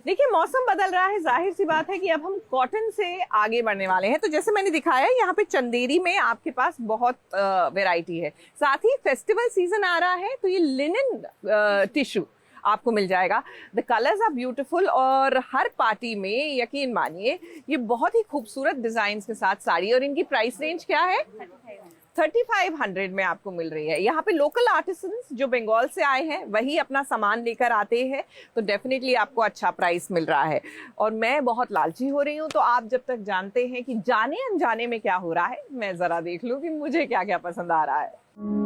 देखिए मौसम बदल रहा है, जाहिर सी बात है कि अब हम कॉटन से आगे बढ़ने वाले हैं। तो जैसे मैंने दिखाया यहाँ पे चंदेरी में आपके पास बहुत वैरायटी है। साथ ही फेस्टिवल सीजन आ रहा है तो ये लिनन टिश्यू आपको मिल जाएगा। द कलर्स आर ब्यूटीफुल और हर पार्टी में यकीन मानिए ये बहुत ही खूबसूरत डिजाइन के साथ साड़ी। और इनकी प्राइस रेंज क्या है? 3500 में आपको मिल रही है। यहाँ पे लोकल आर्टिसंस जो बंगाल से आए हैं वही अपना सामान लेकर आते हैं, तो डेफिनेटली आपको अच्छा प्राइस मिल रहा है। और मैं बहुत लालची हो रही हूँ, तो आप जब तक जानते हैं कि जाने अनजाने में क्या हो रहा है, मैं जरा देख लूँ कि मुझे क्या क्या पसंद आ रहा है।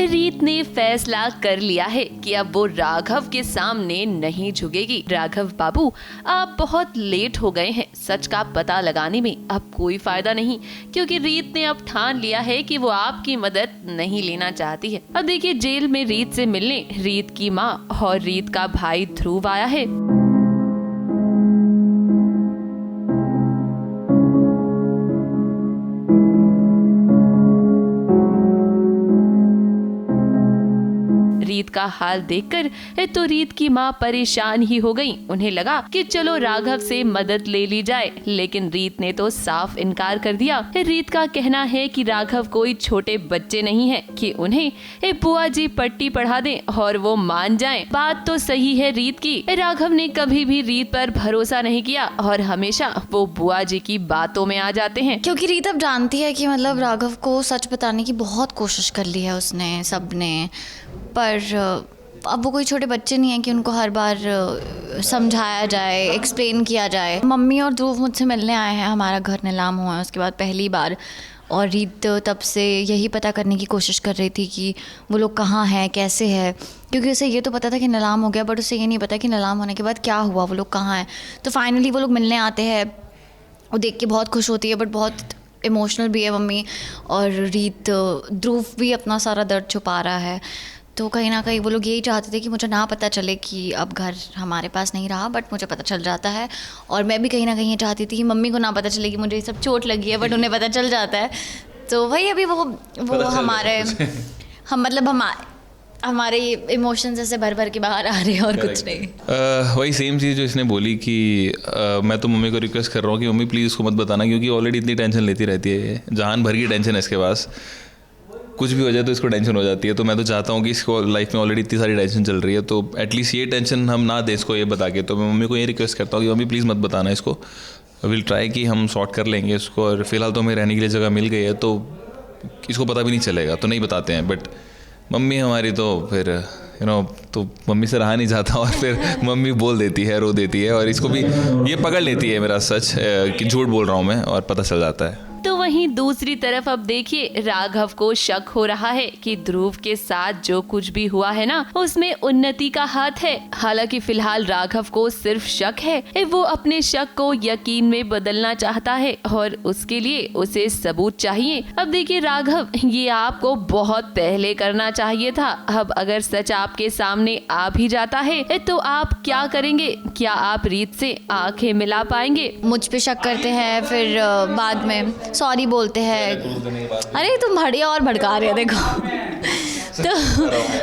रीत ने फैसला कर लिया है कि अब वो राघव के सामने नहीं झुकेगी। राघव बाबू, आप बहुत लेट हो गए हैं। सच का पता लगाने में अब कोई फायदा नहीं, क्योंकि रीत ने अब ठान लिया है कि वो आपकी मदद नहीं लेना चाहती है। अब देखिए, जेल में रीत से मिलने रीत की माँ और रीत का भाई ध्रुव आया है। रीत का हाल देखकर तो रीत की माँ परेशान ही हो गई। उन्हें लगा कि चलो राघव से मदद ले ली जाए, लेकिन रीत ने तो साफ इनकार कर दिया। रीत का कहना है कि राघव कोई छोटे बच्चे नहीं है कि उन्हें बुआ जी पट्टी पढ़ा दें और वो मान जाएं। बात तो सही है रीत की। राघव ने कभी भी रीत पर भरोसा नहीं किया और हमेशा वो बुआ जी की बातों में आ जाते हैं। क्योंकि रीत अब जानती है कि मतलब राघव को सच बताने की बहुत कोशिश कर ली है उसने, सबने, पर अब वो कोई छोटे बच्चे नहीं हैं कि उनको हर बार समझाया जाए, एक्सप्लेन किया जाए। मम्मी और ध्रुव मुझसे मिलने आए हैं, हमारा घर नीलाम हुआ है उसके बाद पहली बार, और रीत तब से यही पता करने की कोशिश कर रही थी कि वो लोग कहाँ हैं, कैसे हैं, क्योंकि उसे ये तो पता था कि नीलाम हो गया, बट उसे ये नहीं पता कि नीलाम होने के बाद क्या हुआ, वो लोग कहाँ हैं। तो फाइनली वो लोग मिलने आते हैं। वो देख के बहुत खुश होती है, बट बहुत इमोशनल भी है मम्मी। और रीत, ध्रुव भी अपना सारा दर्द छुपा रहा है। तो कहीं ना कहीं वो लोग यही चाहते थे कि मुझे ना पता चले कि अब घर हमारे पास नहीं रहा, बट मुझे पता चल जाता है। और मैं भी कहीं ना कहीं ये चाहती थी कि मम्मी को ना पता चले कि मुझे ये सब चोट लगी है, बट उन्हें पता चल जाता है। तो वही अभी वो हमारे हमारे इमोशंस ऐसे भर भर के बाहर आ रहे हैं और कुछ नहीं। वही सेम चीज़ जो इसने बोली कि मैं तो मम्मी को रिक्वेस्ट कर रहा हूँ कि मम्मी प्लीज़ उसको मत बताना, क्योंकि ऑलरेडी इतनी टेंशन लेती रहती है, जहान भर की टेंशन है इसके पास। कुछ भी हो जाए तो इसको टेंशन हो जाती है। तो मैं तो चाहता हूँ कि इसको लाइफ में ऑलरेडी इतनी सारी टेंशन चल रही है, तो एटलीस्ट ये टेंशन हम ना दें इसको ये बता के। तो मैं मम्मी को ये रिक्वेस्ट करता हूँ कि मम्मी प्लीज़ मत बताना इसको, विल ट्राई कि हम सॉर्ट कर लेंगे इसको। और फिलहाल तो हमें रहने के लिए जगह मिल गई है, तो इसको पता भी नहीं चलेगा, तो नहीं बताते हैं। बट मम्मी हमारी तो फिर तो मम्मी से रहा नहीं जाता, और फिर मम्मी बोल देती है, रो देती है, और इसको भी ये पकड़ लेती है मेरा सच कि झूठ बोल रहा हूँ मैं, और पता चल जाता है। तो वहीं दूसरी तरफ अब देखिए, राघव को शक हो रहा है कि ध्रुव के साथ जो कुछ भी हुआ है ना, उसमें उन्नति का हाथ है। हालांकि फिलहाल राघव को सिर्फ शक है, वो अपने शक को यकीन में बदलना चाहता है और उसके लिए उसे सबूत चाहिए। अब देखिए राघव, ये आपको बहुत पहले करना चाहिए था। अब अगर सच आपके सामने आ भी जाता है तो आप क्या करेंगे? क्या आप रीत से आंखें मिला पाएंगे? मुझ पे शक करते हैं, फिर बाद में सॉरी बोलते हैं। अरे तुम और भड़का रहे हो, देखो। तो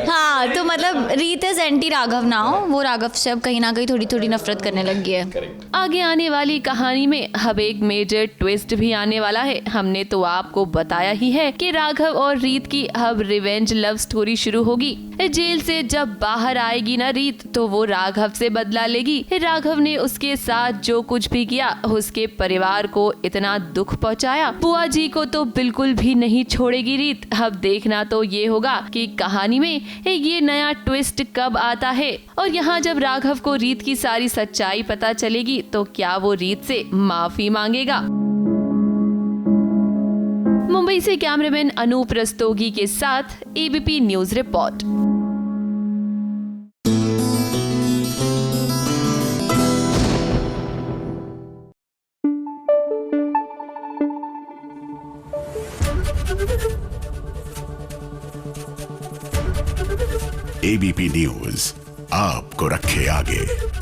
हाँ, तो मतलब रीत इज एंटी राघव नाउ। वो राघव से अब कहीं ना कहीं थोड़ी थोड़ी नफरत करने लग गई है। आगे आने वाली कहानी में अब एक मेजर ट्विस्ट भी आने वाला है। हमने तो आपको बताया ही है कि राघव और रीत की अब रिवेंज लव स्टोरी शुरू होगी। जेल से जब बाहर आएगी ना रीत, तो वो राघव से बदला लेगी। राघव ने उसके साथ जो कुछ भी किया, उसके परिवार को इतना दुख पहुंचाया, बुआ जी को तो बिल्कुल भी नहीं छोड़ेगी रीत। अब देखना तो ये होगा कि कहानी में ये नया ट्विस्ट कब आता है, और यहाँ जब राघव को रीत की सारी सच्चाई पता चलेगी तो क्या वो रीत से माफी मांगेगा। मुंबई से कैमरामैन अनूप रस्तोगी के साथ ABP news report. ABP news आपको रखे आगे।